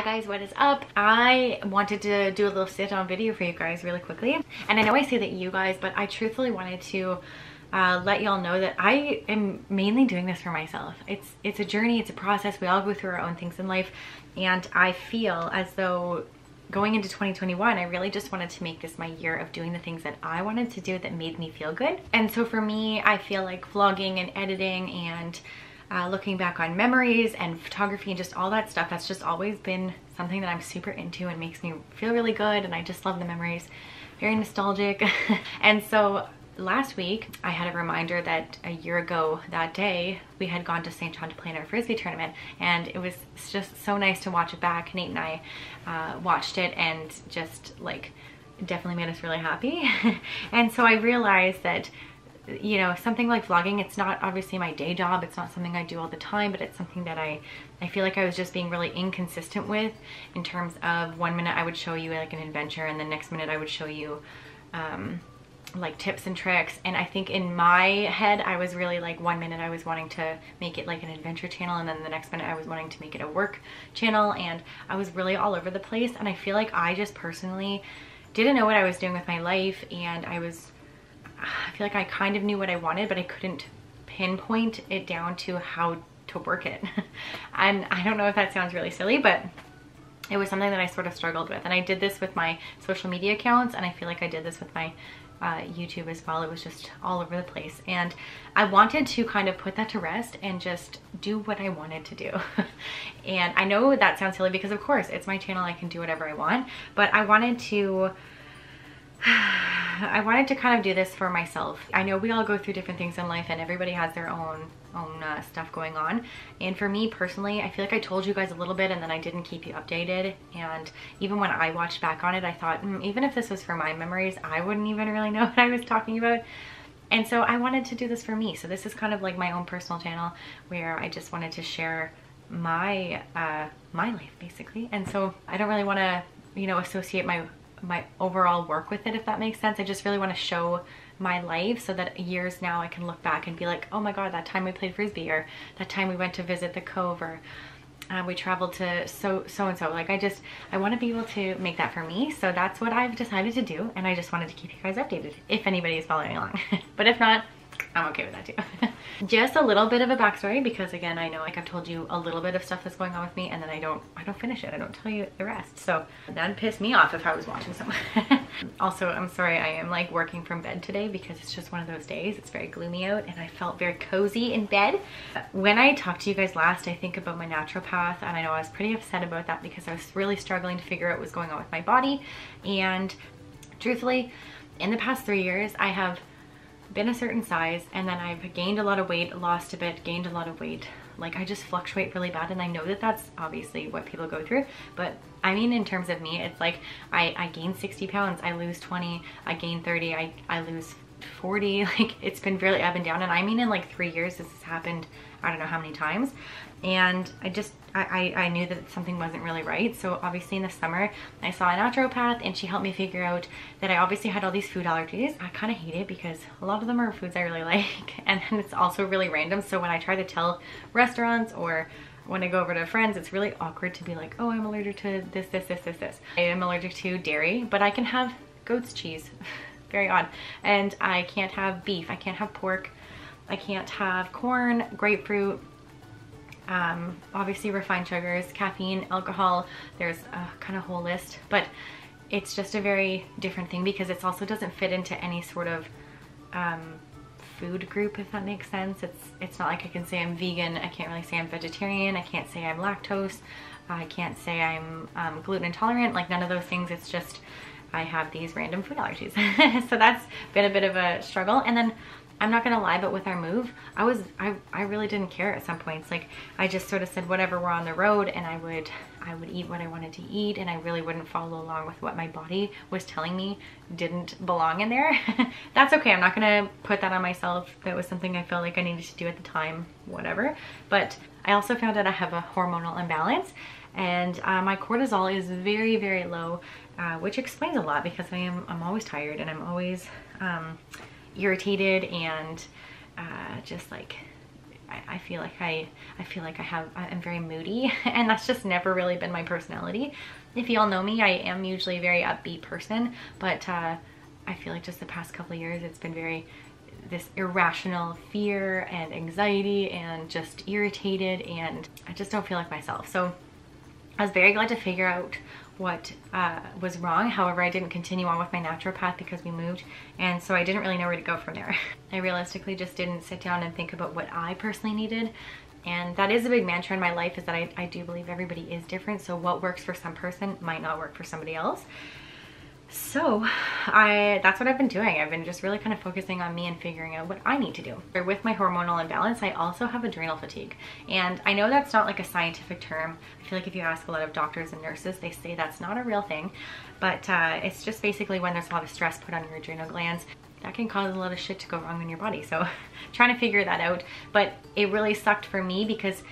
Hi guys, what is up? I wanted to do a little sit down video for you guys really quickly. And I know I say that you guys, but I truthfully wanted to let y'all know that I am mainly doing this for myself. It's a journey, it's a process. We all go through our own things in life. And I feel as though going into 2021, I really just wanted to make this my year of doing the things that I wanted to do that made me feel good. And so for me, I feel like vlogging and editing and looking back on memories and photography and just all that stuff, that's just always been something that I'm super into and makes me feel really good, and I just love the memories. Very nostalgic. And so last week I had a reminder that a year ago that day we had gone to St. John to play in our Frisbee tournament, and it was just so nice to watch it back. Nate and I watched it and just like definitely made us really happy. And so I realized that, you know, something like vlogging, it's not obviously my day job, it's not something I do all the time, but it's something that I feel like I was just being really inconsistent with, in terms of one minute I would show you like an adventure and the next minute I would show you like tips and tricks. And I think in my head I was really like, one minute I was wanting to make it like an adventure channel, and then the next minute I was wanting to make it a work channel, and I was really all over the place. And I feel like I just personally didn't know what I was doing with my life, and I feel like I kind of knew what I wanted, but I couldn't pinpoint it down to how to work it. And I don't know if that sounds really silly, but it was something that I sort of struggled with. And I did this with my social media accounts, and I feel like I did this with my YouTube as well. It was just all over the place. And I wanted to kind of put that to rest and just do what I wanted to do. And I know that sounds silly because of course it's my channel, I can do whatever I want, but I wanted to kind of do this for myself. I know we all go through different things in life and everybody has their own stuff going on. And for me personally, I feel like I told you guys a little bit and then I didn't keep you updated. And even when I watched back on it, I thought, even if this was for my memories, I wouldn't even really know what I was talking about. And so I wanted to do this for me. So this is kind of like my own personal channel where I just wanted to share my life basically. And so I don't really want to, you know, associate my overall work with it, if that makes sense. I just really want to show my life so that years now I can look back and be like, oh my god, that time we played Frisbee, or that time we went to visit the Cove, or we traveled to so and so. Like I want to be able to make that for me. So that's what I've decided to do, and I just wanted to keep you guys updated if anybody is following along. But if not, I'm okay with that too. Just a little bit of a backstory, because again, I know like I've told you a little bit of stuff that's going on with me, and then I don't finish it. I don't tell you the rest. So that'd piss me off if I was watching someone. Also, I'm sorry, I am like working from bed today because it's just one of those days. It's very gloomy out and I felt very cozy in bed. When I talked to you guys last, I think about my naturopath, and I know I was pretty upset about that because I was really struggling to figure out what was going on with my body. And truthfully, in the past 3 years, I have been a certain size, and then I've gained a lot of weight, lost a bit, gained a lot of weight. Like I just fluctuate really bad, and I know that that's obviously what people go through, but I mean in terms of me, it's like I gain 60 pounds, I lose 20, I gain 30, I lose 40. Like it's been really up and down, and I mean in like 3 years this has happened I don't know how many times. And I knew that something wasn't really right. So obviously in the summer I saw a naturopath, and she helped me figure out that I obviously had all these food allergies. I kind of hate it because a lot of them are foods I really like, and then it's also really random. So when I try to tell restaurants or when I go over to friends, it's really awkward to be like, oh, I'm allergic to this. I am allergic to dairy, but I can have goat's cheese. Very odd. And I can't have beef, I can't have pork, I can't have corn, grapefruit, obviously refined sugars, caffeine, alcohol. There's a kind of whole list, but it's just a very different thing because it also doesn't fit into any sort of food group, if that makes sense. It's not like I can say I'm vegan, I can't really say I'm vegetarian, I can't say I'm lactose, I can't say I'm gluten intolerant, like none of those things. It's just I have these random food allergies. So that's been a bit of a struggle. And then I'm not gonna lie, but with our move, I really didn't care at some points. Like I just sort of said whatever, we're on the road, and I would eat what I wanted to eat, and I really wouldn't follow along with what my body was telling me didn't belong in there. That's okay, I'm not gonna put that on myself. That was something I felt like I needed to do at the time, whatever. But I also found out I have a hormonal imbalance, and my cortisol is very, very low, which explains a lot because I'm always tired, and I'm always irritated, and just like I feel like I'm very moody, and that's just never really been my personality. If y'all know me, I am usually a very upbeat person, but I feel like just the past couple of years, it's been this irrational fear and anxiety and just irritated, and I just don't feel like myself. So I was very glad to figure out what was wrong. However, I didn't continue on with my naturopath because we moved, and so I didn't really know where to go from there. I realistically just didn't sit down and think about what I personally needed, and that is a big mantra in my life, is that I do believe everybody is different, so what works for some person might not work for somebody else. So that's what I've been doing. I've been just really kind of focusing on me and figuring out what I need to do. With my hormonal imbalance, I also have adrenal fatigue. And I know that's not like a scientific term. I feel like if you ask a lot of doctors and nurses, they say that's not a real thing. But it's just basically when there's a lot of stress put on your adrenal glands, that can cause a lot of shit to go wrong in your body. So trying to figure that out. But it really sucked for me because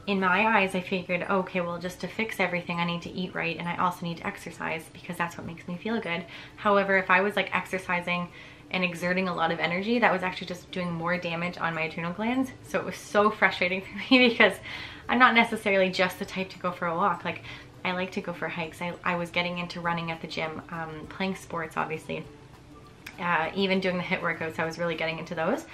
in my eyes, I figured, okay, well, just to fix everything, I need to eat right, and I also need to exercise because that's what makes me feel good. However, if I was like exercising and exerting a lot of energy, that was actually just doing more damage on my adrenal glands. So it was so frustrating for me because I'm not necessarily just the type to go for a walk. Like, I like to go for hikes. I was getting into running at the gym, playing sports, obviously. Even doing the HIIT workouts, I was really getting into those.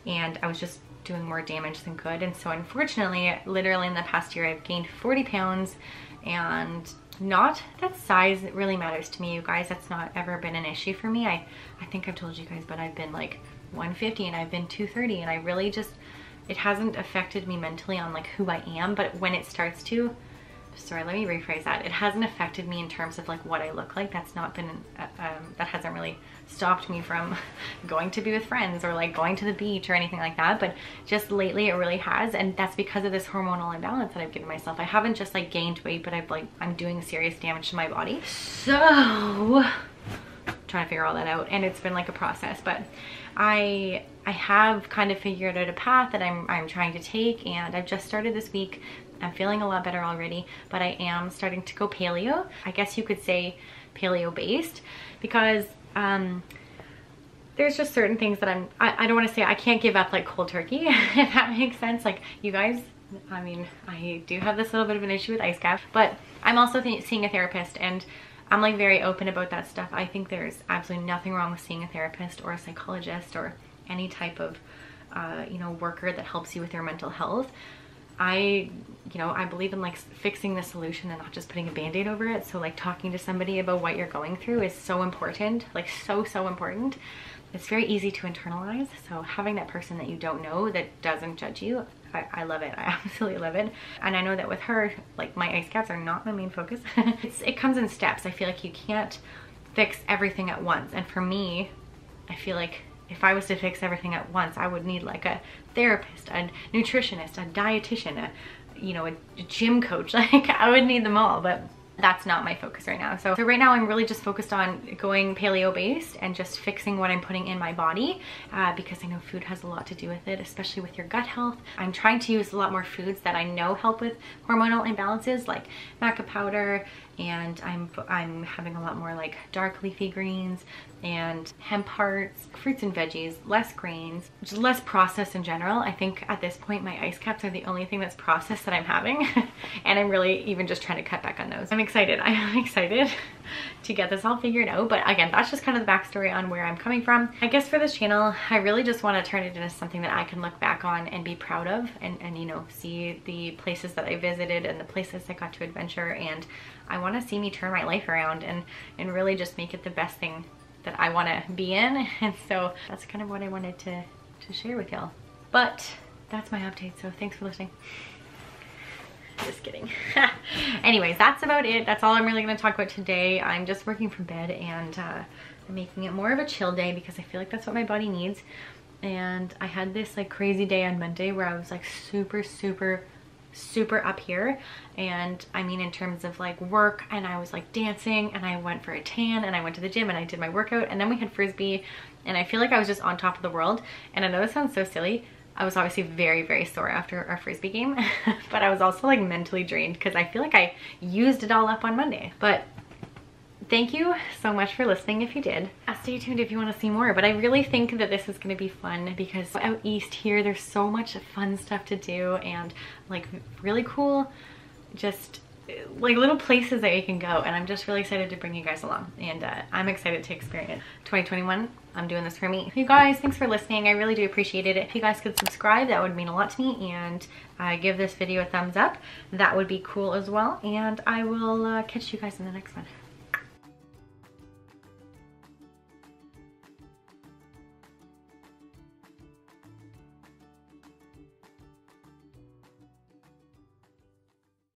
And I was just doing more damage than good. And so unfortunately, literally in the past year, I've gained 40 pounds, and not that size really matters to me, you guys. That's not ever been an issue for me. I think I've told you guys, but I've been like 150 and I've been 230, and I really just, it hasn't affected me mentally on like who I am. But when it starts to, sorry, let me rephrase that. It hasn't affected me in terms of like what I look like. That's not been, that hasn't really stopped me from going to be with friends or like going to the beach or anything like that. But just lately it really has, and that's because of this hormonal imbalance that I've given myself. I haven't just like gained weight, but I'm doing serious damage to my body. So trying to figure all that out, and it's been like a process, but I have kind of figured out a path that I'm trying to take, and I've just started this week. I'm feeling a lot better already, but I am starting to go paleo. I guess you could say paleo based, because there's just certain things that I don't want to say I can't give up like cold turkey, if that makes sense. Like, you guys, I mean, I do have this little bit of an issue with ice cap, but I'm also seeing a therapist, and I'm like very open about that stuff. I think there's absolutely nothing wrong with seeing a therapist or a psychologist or any type of you know, worker that helps you with your mental health. I believe in like fixing the solution and not just putting a band-aid over it. So like talking to somebody about what you're going through is so important, like so important. It's very easy to internalize. So having that person that you don't know that doesn't judge you, I love it. I absolutely love it. And I know that with her, like, my ice caps are not my main focus. It comes in steps. I feel like you can't fix everything at once. And for me, I feel like if I was to fix everything at once, I would need like a therapist, a nutritionist, a dietitian, a gym coach. Like, I would need them all, but that's not my focus right now. So right now I'm really just focused on going paleo based and just fixing what I'm putting in my body, because I know food has a lot to do with it, especially with your gut health. I'm trying to use a lot more foods that I know help with hormonal imbalances, like maca powder, and I'm having a lot more like dark leafy greens and hemp hearts, fruits and veggies, less grains, just less processed in general. I think at this point my ice caps are the only thing that's processed that I'm having and I'm really even just trying to cut back on those. I'm excited to get this all figured out. But again, that's just kind of the backstory on where I'm coming from. I guess for this channel, I really just want to turn it into something that I can look back on and be proud of, and you know, see the places that I visited and the places I got to adventure, and I want to see me turn my life around and really just make it the best thing that I want to be in. And so that's kind of what I wanted to share with y'all. But that's my update, so thanks for listening. Just kidding. Anyways, that's about it. That's all I'm really going to talk about today. I'm just working from bed, and I'm making it more of a chill day because I feel like that's what my body needs. And I had this like crazy day on Monday where I was like super up here, and I mean in terms of like work, and I was like dancing, and I went for a tan, and I went to the gym, and I did my workout, and then we had Frisbee, and I feel like I was just on top of the world. And I know this sounds so silly, I was obviously very sore after our Frisbee game, but I was also like mentally drained because I feel like I used it all up on Monday. But thank you so much for listening if you did. Stay tuned if you want to see more, but I really think that this is going to be fun because out east here there's so much fun stuff to do and like really cool just like little places that you can go, and I'm just really excited to bring you guys along, and I'm excited to experience 2021. I'm doing this for me. You guys, thanks for listening. I really do appreciate it. If you guys could subscribe, that would mean a lot to me, and give this video a thumbs up. That would be cool as well, and I will catch you guys in the next one.